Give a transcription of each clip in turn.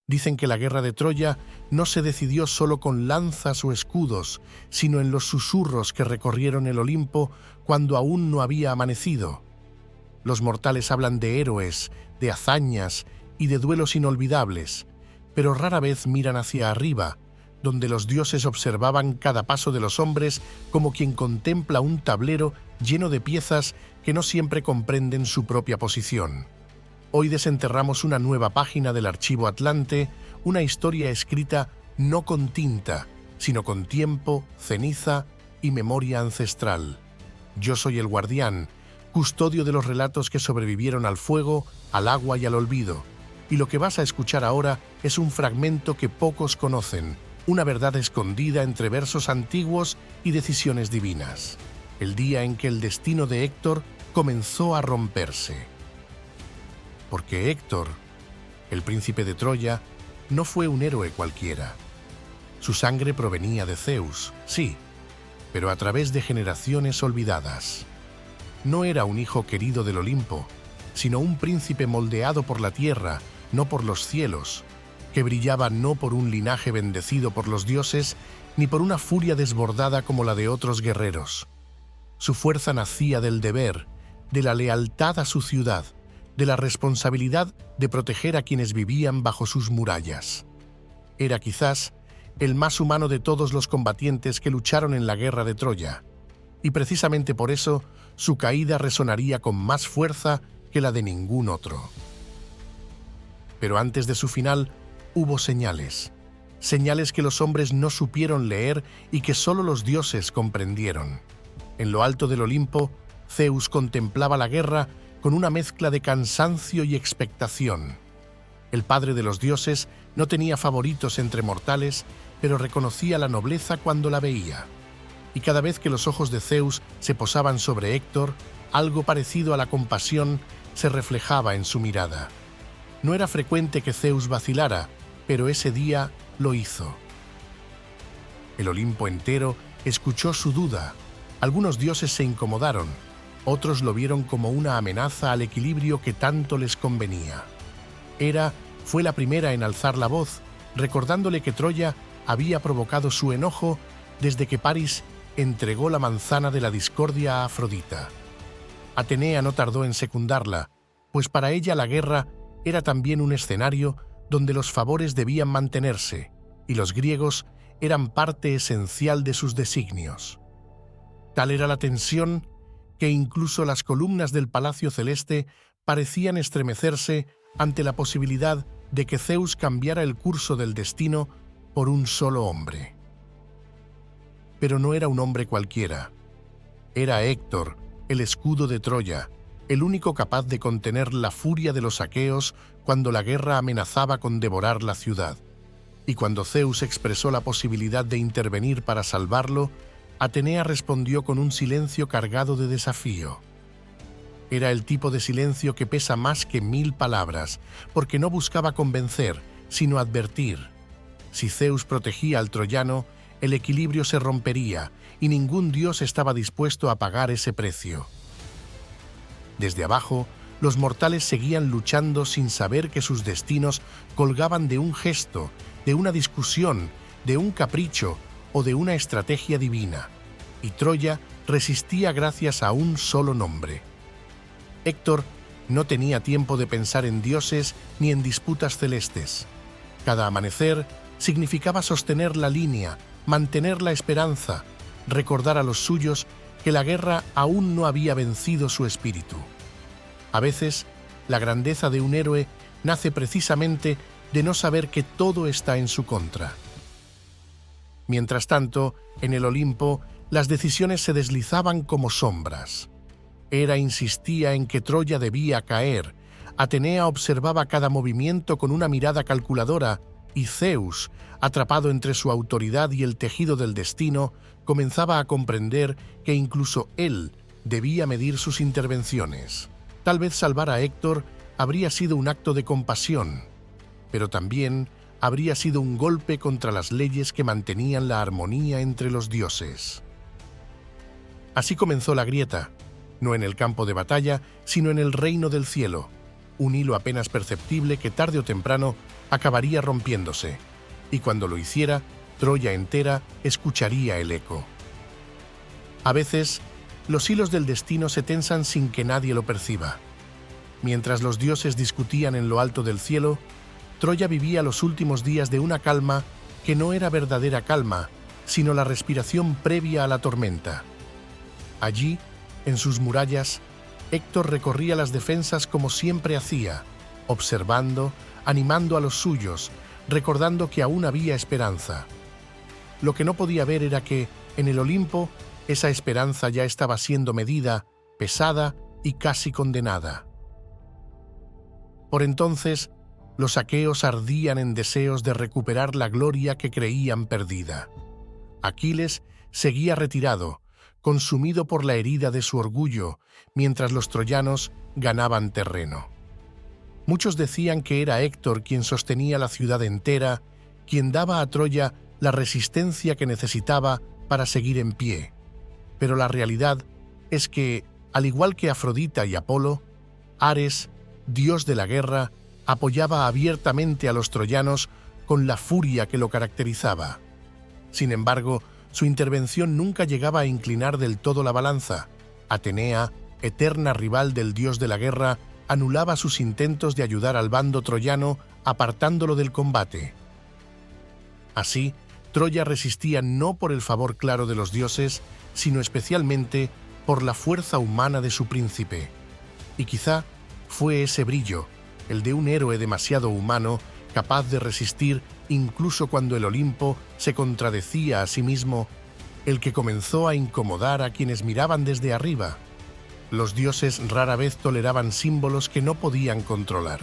Dicen que la guerra de Troya no se decidió solo con lanzas o escudos, sino en los susurros que recorrieron el Olimpo cuando aún no había amanecido. Los mortales hablan de héroes, de hazañas y de duelos inolvidables, pero rara vez miran hacia arriba, donde los dioses observaban cada paso de los hombres como quien contempla un tablero lleno de piezas que no siempre comprenden su propia posición. Hoy desenterramos una nueva página del Archivo Atlante, una historia escrita no con tinta, sino con tiempo, ceniza y memoria ancestral. Yo soy el guardián, custodio de los relatos que sobrevivieron al fuego, al agua y al olvido, y lo que vas a escuchar ahora es un fragmento que pocos conocen, una verdad escondida entre versos antiguos y decisiones divinas. El día en que el destino de Héctor comenzó a romperse. Porque Héctor, el príncipe de Troya, no fue un héroe cualquiera. Su sangre provenía de Zeus, sí, pero a través de generaciones olvidadas. No era un hijo querido del Olimpo, sino un príncipe moldeado por la tierra, no por los cielos, que brillaba no por un linaje bendecido por los dioses, ni por una furia desbordada como la de otros guerreros. Su fuerza nacía del deber, de la lealtad a su ciudad, de la responsabilidad de proteger a quienes vivían bajo sus murallas. Era quizás el más humano de todos los combatientes que lucharon en la guerra de Troya, y precisamente por eso su caída resonaría con más fuerza que la de ningún otro. Pero antes de su final hubo señales que los hombres no supieron leer y que solo los dioses comprendieron. En lo alto del Olimpo, Zeus contemplaba la guerra con una mezcla de cansancio y expectación. El padre de los dioses no tenía favoritos entre mortales, pero reconocía la nobleza cuando la veía. Y cada vez que los ojos de Zeus se posaban sobre Héctor, algo parecido a la compasión se reflejaba en su mirada. No era frecuente que Zeus vacilara, pero ese día lo hizo. El Olimpo entero escuchó su duda. Algunos dioses se incomodaron, otros lo vieron como una amenaza al equilibrio que tanto les convenía. Hera fue la primera en alzar la voz, recordándole que Troya había provocado su enojo desde que París entregó la manzana de la discordia a Afrodita. Atenea no tardó en secundarla, pues para ella la guerra era también un escenario donde los favores debían mantenerse, y los griegos eran parte esencial de sus designios. Tal era la tensión que incluso las columnas del Palacio Celeste parecían estremecerse ante la posibilidad de que Zeus cambiara el curso del destino por un solo hombre. Pero no era un hombre cualquiera. Era Héctor, el escudo de Troya, el único capaz de contener la furia de los aqueos cuando la guerra amenazaba con devorar la ciudad. Y cuando Zeus expresó la posibilidad de intervenir para salvarlo, Atenea respondió con un silencio cargado de desafío. Era el tipo de silencio que pesa más que 1000 palabras, porque no buscaba convencer, sino advertir. Si Zeus protegía al troyano, el equilibrio se rompería, y ningún dios estaba dispuesto a pagar ese precio. Desde abajo, los mortales seguían luchando sin saber que sus destinos colgaban de un gesto, de una discusión, de un capricho o de una estrategia divina, y Troya resistía gracias a un solo nombre. Héctor no tenía tiempo de pensar en dioses ni en disputas celestes. Cada amanecer significaba sostener la línea, mantener la esperanza, recordar a los suyos que la guerra aún no había vencido su espíritu. A veces, la grandeza de un héroe nace precisamente de no saber que todo está en su contra. Mientras tanto, en el Olimpo, las decisiones se deslizaban como sombras. Hera insistía en que Troya debía caer, Atenea observaba cada movimiento con una mirada calculadora y Zeus, atrapado entre su autoridad y el tejido del destino, comenzaba a comprender que incluso él debía medir sus intervenciones. Tal vez salvar a Héctor habría sido un acto de compasión, pero también habría sido un golpe contra las leyes que mantenían la armonía entre los dioses. Así comenzó la grieta, no en el campo de batalla, sino en el reino del cielo, un hilo apenas perceptible que tarde o temprano acabaría rompiéndose, y cuando lo hiciera, Troya entera escucharía el eco. A veces, los hilos del destino se tensan sin que nadie lo perciba. Mientras los dioses discutían en lo alto del cielo, Troya vivía los últimos días de una calma que no era verdadera calma, sino la respiración previa a la tormenta. Allí, en sus murallas, Héctor recorría las defensas como siempre hacía, observando, animando a los suyos, recordando que aún había esperanza. Lo que no podía ver era que, en el Olimpo, esa esperanza ya estaba siendo medida, pesada y casi condenada. Por entonces, los aqueos ardían en deseos de recuperar la gloria que creían perdida. Aquiles seguía retirado, consumido por la herida de su orgullo, mientras los troyanos ganaban terreno. Muchos decían que era Héctor quien sostenía la ciudad entera, quien daba a Troya la resistencia que necesitaba para seguir en pie. Pero la realidad es que, al igual que Afrodita y Apolo, Ares, dios de la guerra, apoyaba abiertamente a los troyanos con la furia que lo caracterizaba. Sin embargo, su intervención nunca llegaba a inclinar del todo la balanza. Atenea, eterna rival del dios de la guerra, anulaba sus intentos de ayudar al bando troyano, apartándolo del combate. Así, Troya resistía no por el favor claro de los dioses, sino especialmente por la fuerza humana de su príncipe. Y quizá fue ese brillo, el de un héroe demasiado humano, capaz de resistir incluso cuando el Olimpo se contradecía a sí mismo, el que comenzó a incomodar a quienes miraban desde arriba. Los dioses rara vez toleraban símbolos que no podían controlar.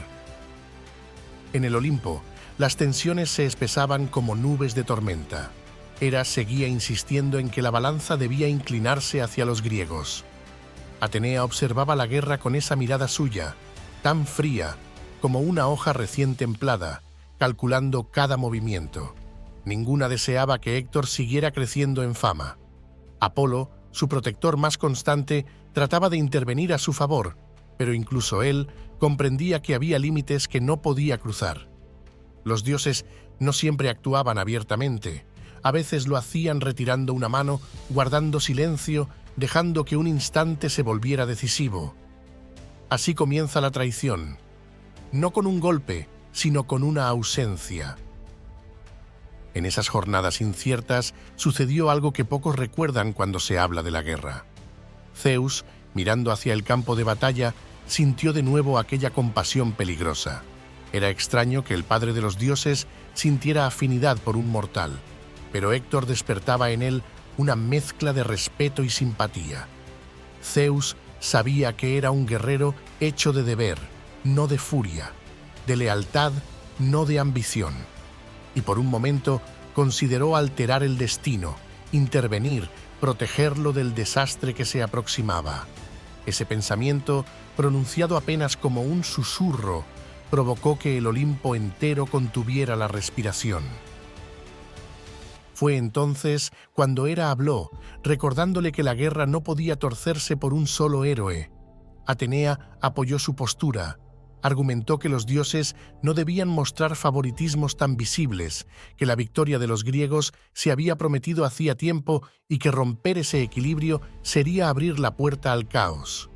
En el Olimpo, las tensiones se espesaban como nubes de tormenta. Hera seguía insistiendo en que la balanza debía inclinarse hacia los griegos. Atenea observaba la guerra con esa mirada suya, tan fría como una hoja recién templada, calculando cada movimiento. Ninguna deseaba que Héctor siguiera creciendo en fama. Apolo, su protector más constante, trataba de intervenir a su favor, pero incluso él comprendía que había límites que no podía cruzar. Los dioses no siempre actuaban abiertamente. A veces lo hacían retirando una mano, guardando silencio, dejando que un instante se volviera decisivo. Así comienza la traición, no con un golpe, sino con una ausencia. En esas jornadas inciertas sucedió algo que pocos recuerdan cuando se habla de la guerra. Zeus, mirando hacia el campo de batalla, sintió de nuevo aquella compasión peligrosa. Era extraño que el padre de los dioses sintiera afinidad por un mortal, pero Héctor despertaba en él una mezcla de respeto y simpatía. Zeus sabía que era un guerrero hecho de deber, no de furia, de lealtad, no de ambición. Y por un momento consideró alterar el destino, intervenir, protegerlo del desastre que se aproximaba. Ese pensamiento, pronunciado apenas como un susurro, provocó que el Olimpo entero contuviera la respiración. Fue entonces cuando Hera habló, recordándole que la guerra no podía torcerse por un solo héroe. Atenea apoyó su postura, argumentó que los dioses no debían mostrar favoritismos tan visibles, que la victoria de los griegos se había prometido hacía tiempo y que romper ese equilibrio sería abrir la puerta al caos.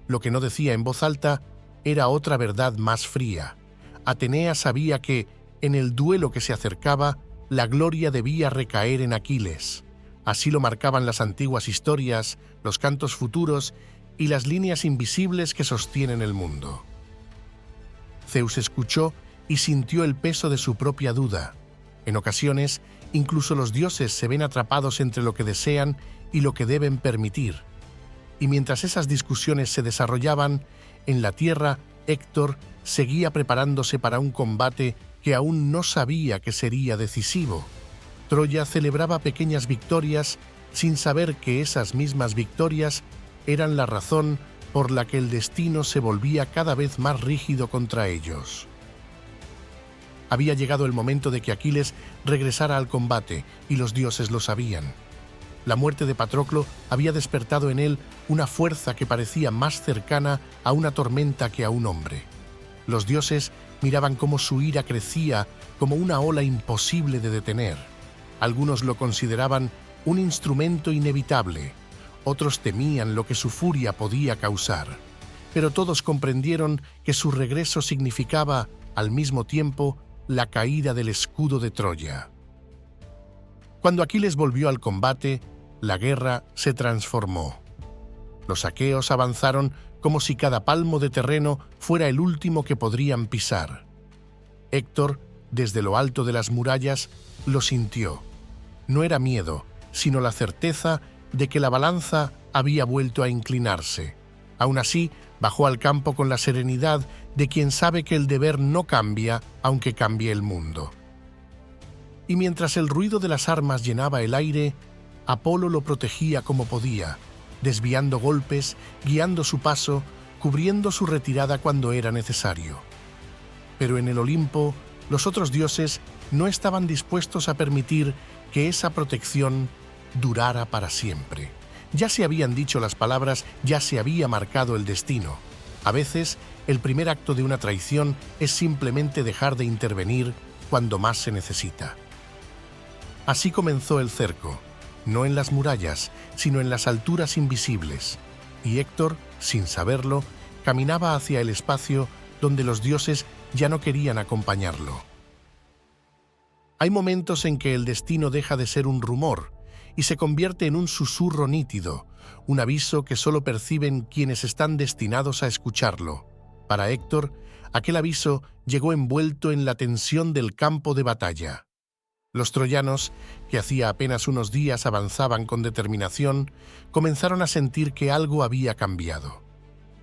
Lo que no decía en voz alta era otra verdad más fría. Atenea sabía que, en el duelo que se acercaba, la gloria debía recaer en Aquiles. Así lo marcaban las antiguas historias, los cantos futuros y las líneas invisibles que sostienen el mundo. Zeus escuchó y sintió el peso de su propia duda. En ocasiones, incluso los dioses se ven atrapados entre lo que desean y lo que deben permitir. Y mientras esas discusiones se desarrollaban, en la tierra, Héctor seguía preparándose para un combate que aún no sabía que sería decisivo. Troya celebraba pequeñas victorias sin saber que esas mismas victorias eran la razón por la que el destino se volvía cada vez más rígido contra ellos. Había llegado el momento de que Aquiles regresara al combate, y los dioses lo sabían. La muerte de Patroclo había despertado en él una fuerza que parecía más cercana a una tormenta que a un hombre. Los dioses Miraban cómo su ira crecía como una ola imposible de detener. Algunos lo consideraban un instrumento inevitable, otros temían lo que su furia podía causar. Pero todos comprendieron que su regreso significaba, al mismo tiempo, la caída del escudo de Troya. Cuando Aquiles volvió al combate, la guerra se transformó. Los aqueos avanzaron como si cada palmo de terreno fuera el último que podrían pisar. Héctor, desde lo alto de las murallas, lo sintió. No era miedo, sino la certeza de que la balanza había vuelto a inclinarse. Aún así, bajó al campo con la serenidad de quien sabe que el deber no cambia, aunque cambie el mundo. Y mientras el ruido de las armas llenaba el aire, Apolo lo protegía como podía, desviando golpes, guiando su paso, cubriendo su retirada cuando era necesario. Pero en el Olimpo, los otros dioses no estaban dispuestos a permitir que esa protección durara para siempre. Ya se habían dicho las palabras, ya se había marcado el destino. A veces, el primer acto de una traición es simplemente dejar de intervenir cuando más se necesita. Así comenzó el cerco, no en las murallas, sino en las alturas invisibles, y Héctor, sin saberlo, caminaba hacia el espacio donde los dioses ya no querían acompañarlo. Hay momentos en que el destino deja de ser un rumor y se convierte en un susurro nítido, un aviso que solo perciben quienes están destinados a escucharlo. Para Héctor, aquel aviso llegó envuelto en la tensión del campo de batalla. Los troyanos, que hacía apenas unos días avanzaban con determinación, comenzaron a sentir que algo había cambiado.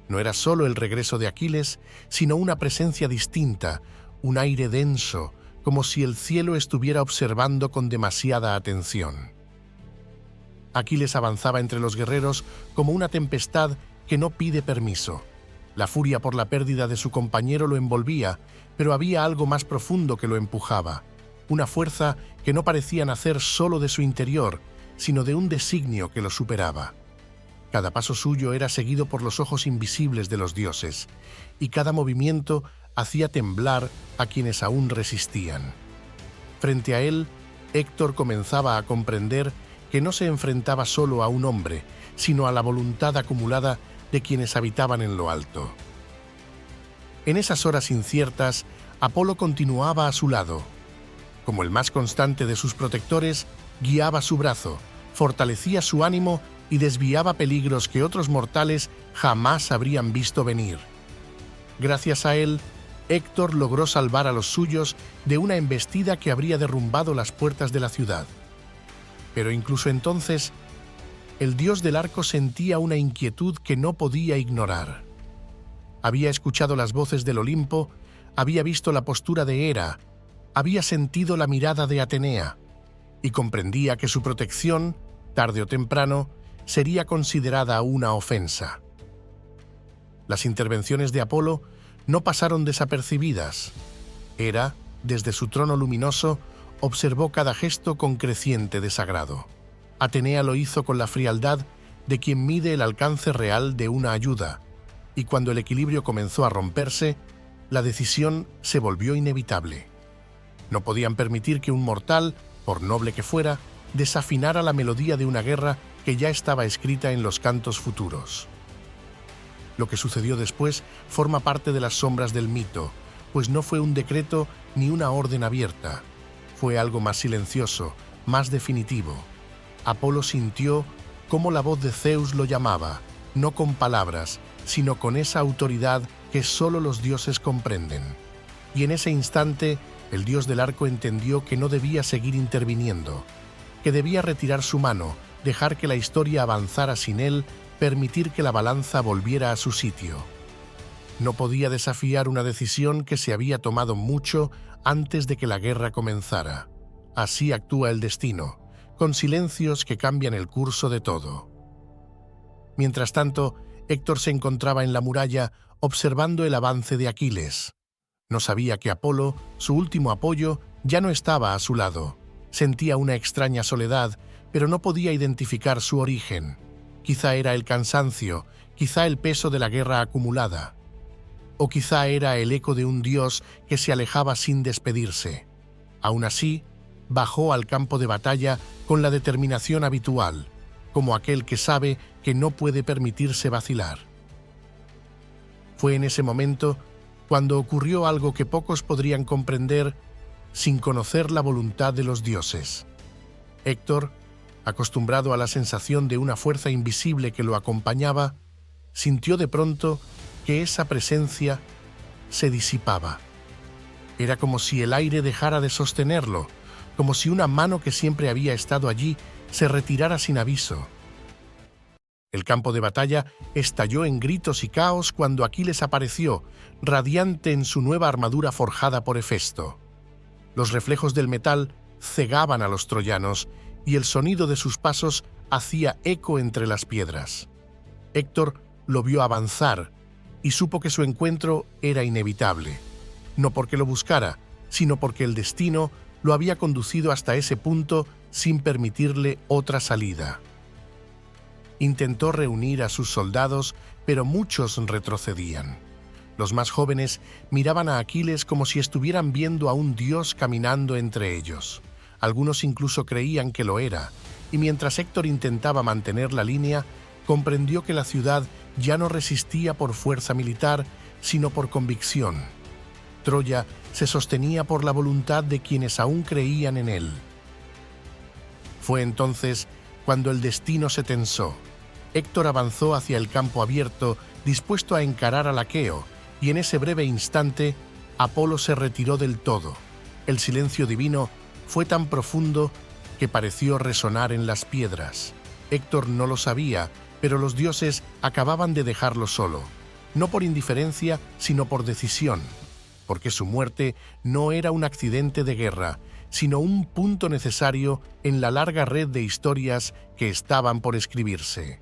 No era solo el regreso de Aquiles, sino una presencia distinta, un aire denso, como si el cielo estuviera observando con demasiada atención. Aquiles avanzaba entre los guerreros como una tempestad que no pide permiso. La furia por la pérdida de su compañero lo envolvía, pero había algo más profundo que lo empujaba, una fuerza que no parecía nacer solo de su interior, sino de un designio que lo superaba. Cada paso suyo era seguido por los ojos invisibles de los dioses, y cada movimiento hacía temblar a quienes aún resistían. Frente a él, Héctor comenzaba a comprender que no se enfrentaba solo a un hombre, sino a la voluntad acumulada de quienes habitaban en lo alto. En esas horas inciertas, Apolo continuaba a su lado. Como el más constante de sus protectores, guiaba su brazo, fortalecía su ánimo y desviaba peligros que otros mortales jamás habrían visto venir. Gracias a él, Héctor logró salvar a los suyos de una embestida que habría derrumbado las puertas de la ciudad. Pero incluso entonces, el dios del arco sentía una inquietud que no podía ignorar. Había escuchado las voces del Olimpo, había visto la postura de Hera, había sentido la mirada de Atenea, y comprendía que su protección, tarde o temprano, sería considerada una ofensa. Las intervenciones de Apolo no pasaron desapercibidas. Hera, desde su trono luminoso, observó cada gesto con creciente desagrado. Atenea lo hizo con la frialdad de quien mide el alcance real de una ayuda, y cuando el equilibrio comenzó a romperse, la decisión se volvió inevitable. No podían permitir que un mortal, por noble que fuera, desafinara la melodía de una guerra que ya estaba escrita en los cantos futuros. Lo que sucedió después forma parte de las sombras del mito, pues no fue un decreto ni una orden abierta. Fue algo más silencioso, más definitivo. Apolo sintió cómo la voz de Zeus lo llamaba, no con palabras, sino con esa autoridad que solo los dioses comprenden. Y en ese instante, el dios del arco entendió que no debía seguir interviniendo, que debía retirar su mano, dejar que la historia avanzara sin él, permitir que la balanza volviera a su sitio. No podía desafiar una decisión que se había tomado mucho antes de que la guerra comenzara. Así actúa el destino, con silencios que cambian el curso de todo. Mientras tanto, Héctor se encontraba en la muralla observando el avance de Aquiles. No sabía que Apolo, su último apoyo, ya no estaba a su lado. Sentía una extraña soledad, pero no podía identificar su origen. Quizá era el cansancio, quizá el peso de la guerra acumulada. o quizá era el eco de un dios que se alejaba sin despedirse. Aún así, bajó al campo de batalla con la determinación habitual, como aquel que sabe que no puede permitirse vacilar. Fue en ese momento cuando ocurrió algo que pocos podrían comprender sin conocer la voluntad de los dioses. Héctor, acostumbrado a la sensación de una fuerza invisible que lo acompañaba, sintió de pronto que esa presencia se disipaba. Era como si el aire dejara de sostenerlo, como si una mano que siempre había estado allí se retirara sin aviso. El campo de batalla estalló en gritos y caos cuando Aquiles apareció, radiante en su nueva armadura forjada por Hefesto. Los reflejos del metal cegaban a los troyanos y el sonido de sus pasos hacía eco entre las piedras. Héctor lo vio avanzar y supo que su encuentro era inevitable, no porque lo buscara, sino porque el destino lo había conducido hasta ese punto sin permitirle otra salida. Intentó reunir a sus soldados, pero muchos retrocedían. Los más jóvenes miraban a Aquiles como si estuvieran viendo a un dios caminando entre ellos. Algunos incluso creían que lo era, y mientras Héctor intentaba mantener la línea, comprendió que la ciudad ya no resistía por fuerza militar, sino por convicción. Troya se sostenía por la voluntad de quienes aún creían en él. Fue entonces cuando el destino se tensó. Héctor avanzó hacia el campo abierto, dispuesto a encarar al aqueo, y en ese breve instante, Apolo se retiró del todo. El silencio divino fue tan profundo que pareció resonar en las piedras. Héctor no lo sabía, pero los dioses acababan de dejarlo solo, no por indiferencia, sino por decisión, porque su muerte no era un accidente de guerra, sino un punto necesario en la larga red de historias que estaban por escribirse.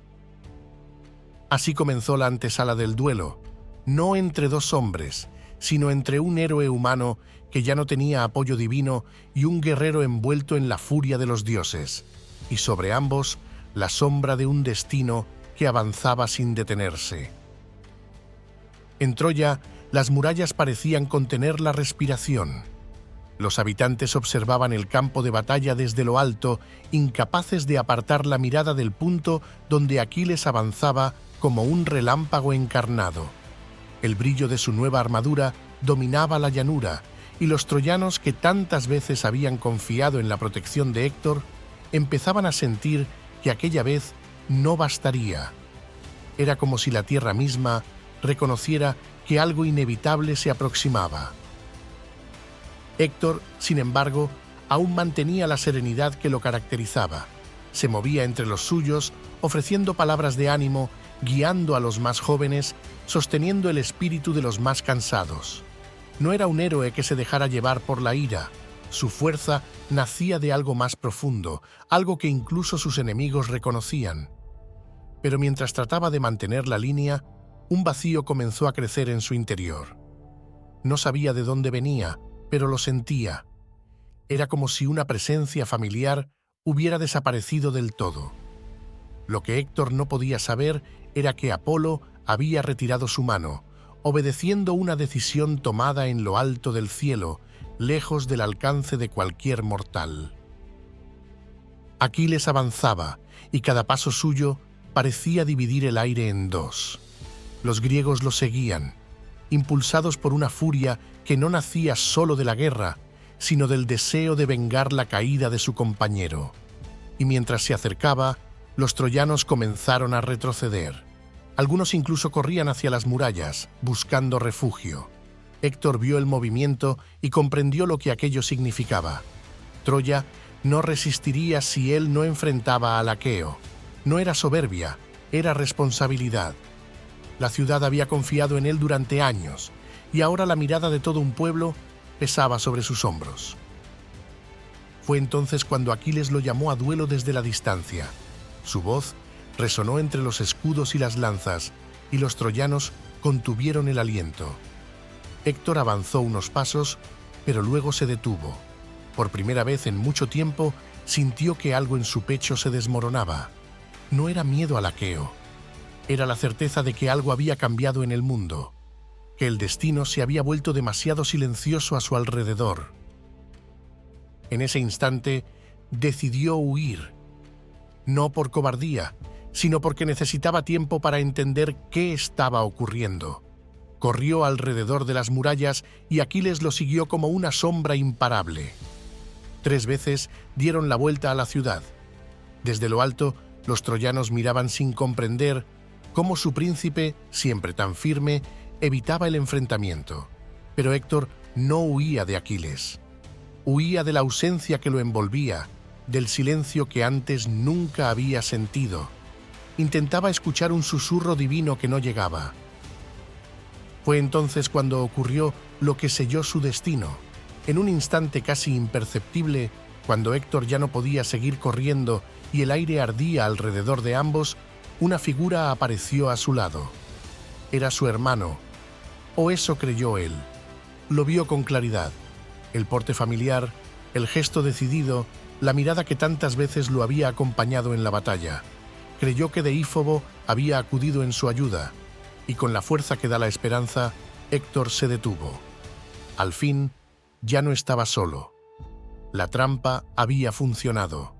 Así comenzó la antesala del duelo, no entre dos hombres, sino entre un héroe humano que ya no tenía apoyo divino y un guerrero envuelto en la furia de los dioses, y sobre ambos la sombra de un destino que avanzaba sin detenerse. En Troya, las murallas parecían contener la respiración. Los habitantes observaban el campo de batalla desde lo alto, incapaces de apartar la mirada del punto donde Aquiles avanzaba como un relámpago encarnado. El brillo de su nueva armadura dominaba la llanura, y los troyanos que tantas veces habían confiado en la protección de Héctor empezaban a sentir que aquella vez no bastaría. Era como si la tierra misma reconociera que algo inevitable se aproximaba. Héctor, sin embargo, aún mantenía la serenidad que lo caracterizaba. Se movía entre los suyos, ofreciendo palabras de ánimo, guiando a los más jóvenes, sosteniendo el espíritu de los más cansados. No era un héroe que se dejara llevar por la ira. Su fuerza nacía de algo más profundo, algo que incluso sus enemigos reconocían. Pero mientras trataba de mantener la línea, un vacío comenzó a crecer en su interior. No sabía de dónde venía, pero lo sentía. Era como si una presencia familiar hubiera desaparecido del todo. Lo que Héctor no podía saber era que Apolo había retirado su mano, obedeciendo una decisión tomada en lo alto del cielo, lejos del alcance de cualquier mortal. Aquiles avanzaba, y cada paso suyo parecía dividir el aire en dos. Los griegos lo seguían, impulsados por una furia que no nacía solo de la guerra, sino del deseo de vengar la caída de su compañero. Y mientras se acercaba, los troyanos comenzaron a retroceder. Algunos incluso corrían hacia las murallas, buscando refugio. Héctor vio el movimiento y comprendió lo que aquello significaba. Troya no resistiría si él no enfrentaba al aqueo. No era soberbia, era responsabilidad. La ciudad había confiado en él durante años, y ahora la mirada de todo un pueblo pesaba sobre sus hombros. Fue entonces cuando Aquiles lo llamó a duelo desde la distancia. Su voz resonó entre los escudos y las lanzas, y los troyanos contuvieron el aliento. Héctor avanzó unos pasos, pero luego se detuvo. Por primera vez en mucho tiempo, sintió que algo en su pecho se desmoronaba. No era miedo al aqueo, era la certeza de que algo había cambiado en el mundo. que el destino se había vuelto demasiado silencioso a su alrededor. En ese instante decidió huir, no por cobardía, sino porque necesitaba tiempo para entender qué estaba ocurriendo. Corrió alrededor de las murallas y Aquiles lo siguió como una sombra imparable. 3 veces dieron la vuelta a la ciudad. Desde lo alto, los troyanos miraban sin comprender cómo su príncipe, siempre tan firme, evitaba el enfrentamiento. Pero Héctor no huía de Aquiles. Huía de la ausencia que lo envolvía, del silencio que antes nunca había sentido. Intentaba escuchar un susurro divino que no llegaba. Fue entonces cuando ocurrió lo que selló su destino. En un instante casi imperceptible, cuando Héctor ya no podía seguir corriendo y el aire ardía alrededor de ambos, una figura apareció a su lado. Era su hermano, o eso creyó él. Lo vio con claridad. El porte familiar, el gesto decidido, la mirada que tantas veces lo había acompañado en la batalla. Creyó que Deífobo había acudido en su ayuda, y con la fuerza que da la esperanza, Héctor se detuvo. Al fin, ya no estaba solo. La trampa había funcionado.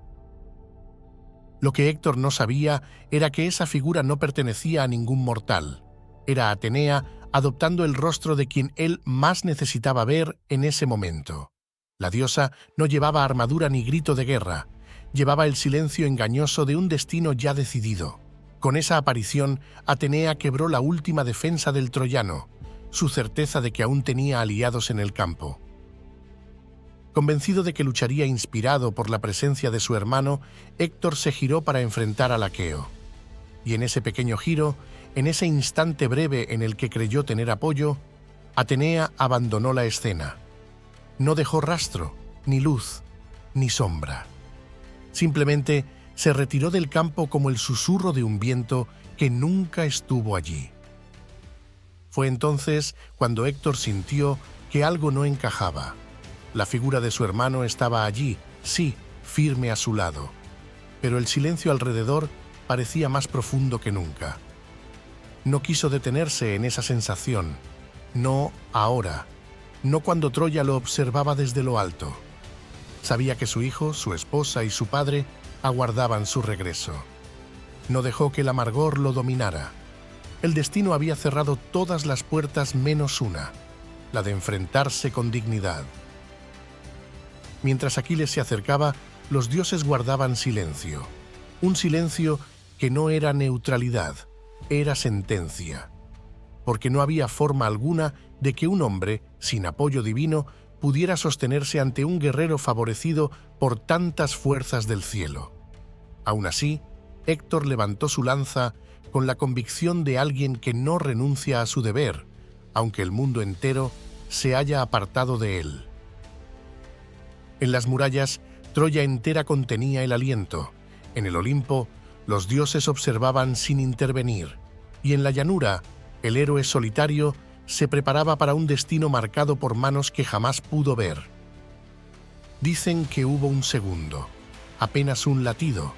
Lo que Héctor no sabía era que esa figura no pertenecía a ningún mortal. Era Atenea adoptando el rostro de quien él más necesitaba ver en ese momento. La diosa no llevaba armadura ni grito de guerra, llevaba el silencio engañoso de un destino ya decidido. Con esa aparición, Atenea quebró la última defensa del troyano, su certeza de que aún tenía aliados en el campo. Convencido de que lucharía inspirado por la presencia de su hermano, Héctor se giró para enfrentar al aqueo. Y en ese pequeño giro, en ese instante breve en el que creyó tener apoyo, Atenea abandonó la escena. No dejó rastro, ni luz, ni sombra. Simplemente se retiró del campo como el susurro de un viento que nunca estuvo allí. Fue entonces cuando Héctor sintió que algo no encajaba. La figura de su hermano estaba allí, sí, firme a su lado, pero el silencio alrededor parecía más profundo que nunca. No quiso detenerse en esa sensación, no ahora, no cuando Troya lo observaba desde lo alto. Sabía que su hijo, su esposa y su padre aguardaban su regreso. No dejó que el amargor lo dominara. El destino había cerrado todas las puertas menos una, la de enfrentarse con dignidad. Mientras Aquiles se acercaba, los dioses guardaban silencio. Un silencio que no era neutralidad, era sentencia. Porque no había forma alguna de que un hombre, sin apoyo divino, pudiera sostenerse ante un guerrero favorecido por tantas fuerzas del cielo. Aún así, Héctor levantó su lanza con la convicción de alguien que no renuncia a su deber, aunque el mundo entero se haya apartado de él. En las murallas, Troya entera contenía el aliento. En el Olimpo, los dioses observaban sin intervenir. Y en la llanura, el héroe solitario se preparaba para un destino marcado por manos que jamás pudo ver. Dicen que hubo un segundo, apenas un latido,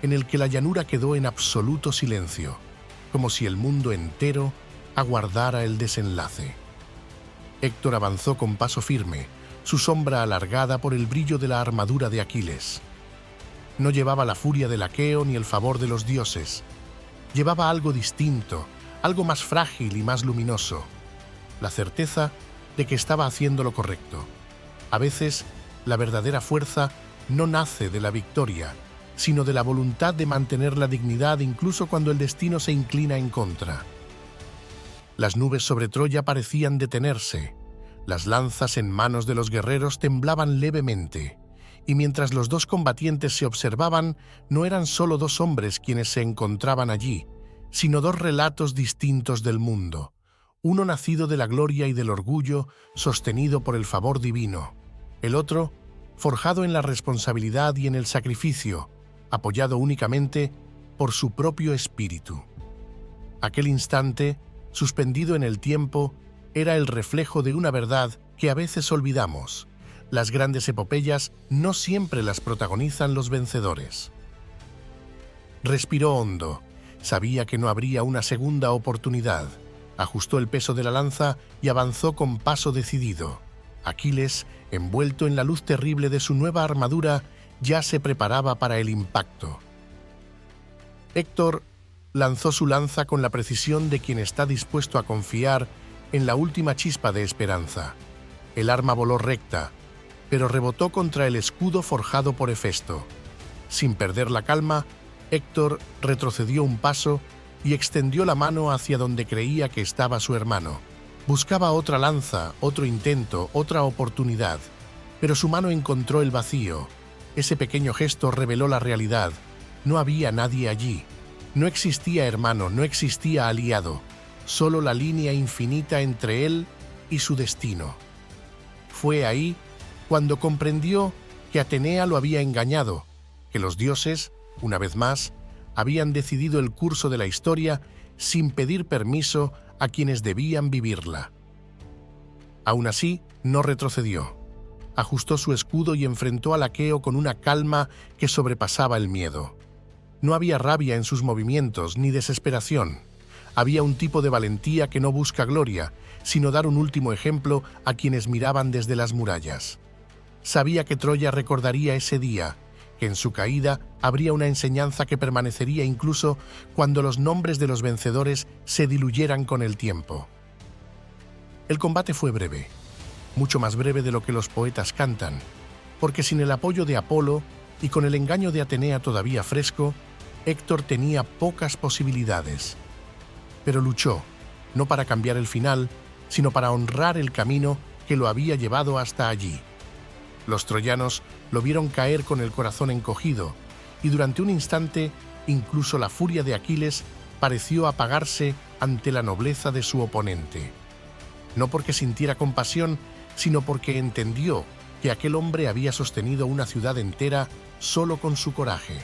en el que la llanura quedó en absoluto silencio, como si el mundo entero aguardara el desenlace. Héctor avanzó con paso firme, su sombra alargada por el brillo de la armadura de Aquiles. No llevaba la furia del aqueo ni el favor de los dioses. Llevaba algo distinto, algo más frágil y más luminoso. La certeza de que estaba haciendo lo correcto. A veces, la verdadera fuerza no nace de la victoria, sino de la voluntad de mantener la dignidad incluso cuando el destino se inclina en contra. Las nubes sobre Troya parecían detenerse. Las lanzas en manos de los guerreros temblaban levemente, y mientras los dos combatientes se observaban, no eran solo dos hombres quienes se encontraban allí, sino dos relatos distintos del mundo, uno nacido de la gloria y del orgullo, sostenido por el favor divino, el otro, forjado en la responsabilidad y en el sacrificio, apoyado únicamente por su propio espíritu. Aquel instante, suspendido en el tiempo, era el reflejo de una verdad que a veces olvidamos. Las grandes epopeyas no siempre las protagonizan los vencedores. Respiró hondo. Sabía que no habría una segunda oportunidad. Ajustó el peso de la lanza y avanzó con paso decidido. Aquiles, envuelto en la luz terrible de su nueva armadura, ya se preparaba para el impacto. Héctor lanzó su lanza con la precisión de quien está dispuesto a confiar en la última chispa de esperanza. El arma voló recta, pero rebotó contra el escudo forjado por Hefesto. Sin perder la calma, Héctor retrocedió un paso y extendió la mano hacia donde creía que estaba su hermano. Buscaba otra lanza, otro intento, otra oportunidad, pero su mano encontró el vacío. Ese pequeño gesto reveló la realidad. No había nadie allí. No existía hermano, no existía aliado, solo la línea infinita entre él y su destino. Fue ahí cuando comprendió que Atenea lo había engañado, que los dioses, una vez más, habían decidido el curso de la historia sin pedir permiso a quienes debían vivirla. Aún así, no retrocedió. Ajustó su escudo y enfrentó al aqueo con una calma que sobrepasaba el miedo. No había rabia en sus movimientos ni desesperación. Había un tipo de valentía que no busca gloria, sino dar un último ejemplo a quienes miraban desde las murallas. Sabía que Troya recordaría ese día, que en su caída habría una enseñanza que permanecería incluso cuando los nombres de los vencedores se diluyeran con el tiempo. El combate fue breve, mucho más breve de lo que los poetas cantan, porque sin el apoyo de Apolo y con el engaño de Atenea todavía fresco, Héctor tenía pocas posibilidades. Pero luchó, no para cambiar el final, sino para honrar el camino que lo había llevado hasta allí. Los troyanos lo vieron caer con el corazón encogido, y durante un instante, incluso la furia de Aquiles pareció apagarse ante la nobleza de su oponente. No porque sintiera compasión, sino porque entendió que aquel hombre había sostenido una ciudad entera solo con su coraje.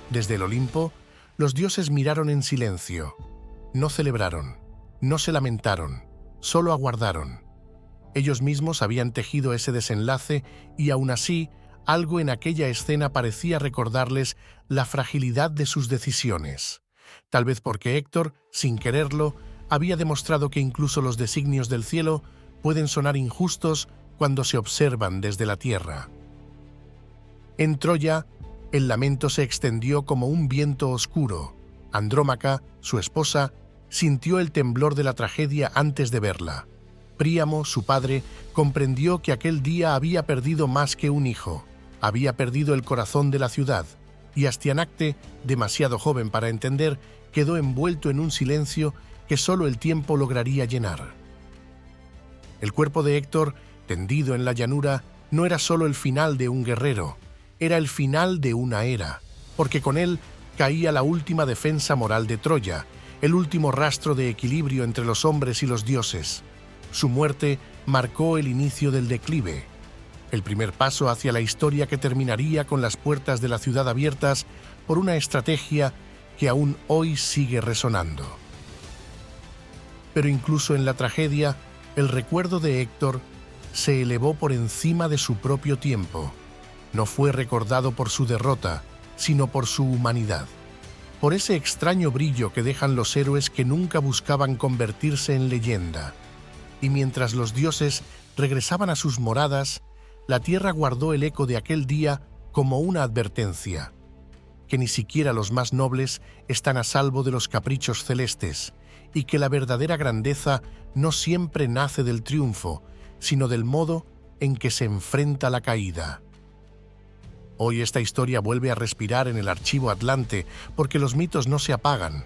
Desde el Olimpo, los dioses miraron en silencio. No celebraron, no se lamentaron, solo aguardaron. Ellos mismos habían tejido ese desenlace y aún así, algo en aquella escena parecía recordarles la fragilidad de sus decisiones. Tal vez porque Héctor, sin quererlo, había demostrado que incluso los designios del cielo pueden sonar injustos cuando se observan desde la tierra. En Troya, el lamento se extendió como un viento oscuro. Andrómaca, su esposa, sintió el temblor de la tragedia antes de verla. Príamo, su padre, comprendió que aquel día había perdido más que un hijo. Había perdido el corazón de la ciudad, y Astianacte, demasiado joven para entender, quedó envuelto en un silencio que solo el tiempo lograría llenar. El cuerpo de Héctor, tendido en la llanura, no era solo el final de un guerrero, era el final de una era, porque con él caía la última defensa moral de Troya, el último rastro de equilibrio entre los hombres y los dioses. Su muerte marcó el inicio del declive, el primer paso hacia la historia que terminaría con las puertas de la ciudad abiertas por una estrategia que aún hoy sigue resonando. Pero incluso en la tragedia, el recuerdo de Héctor se elevó por encima de su propio tiempo. No fue recordado por su derrota, sino por su humanidad, por ese extraño brillo que dejan los héroes que nunca buscaban convertirse en leyenda. Y mientras los dioses regresaban a sus moradas, la tierra guardó el eco de aquel día como una advertencia, que ni siquiera los más nobles están a salvo de los caprichos celestes, y que la verdadera grandeza no siempre nace del triunfo, sino del modo en que se enfrenta la caída. Hoy esta historia vuelve a respirar en el archivo Atlante porque los mitos no se apagan.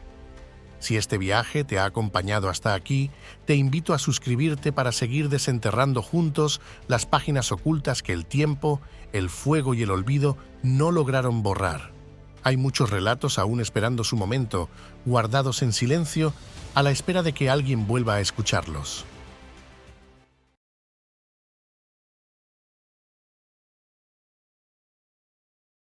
Si este viaje te ha acompañado hasta aquí, te invito a suscribirte para seguir desenterrando juntos las páginas ocultas que el tiempo, el fuego y el olvido no lograron borrar. Hay muchos relatos aún esperando su momento, guardados en silencio, a la espera de que alguien vuelva a escucharlos.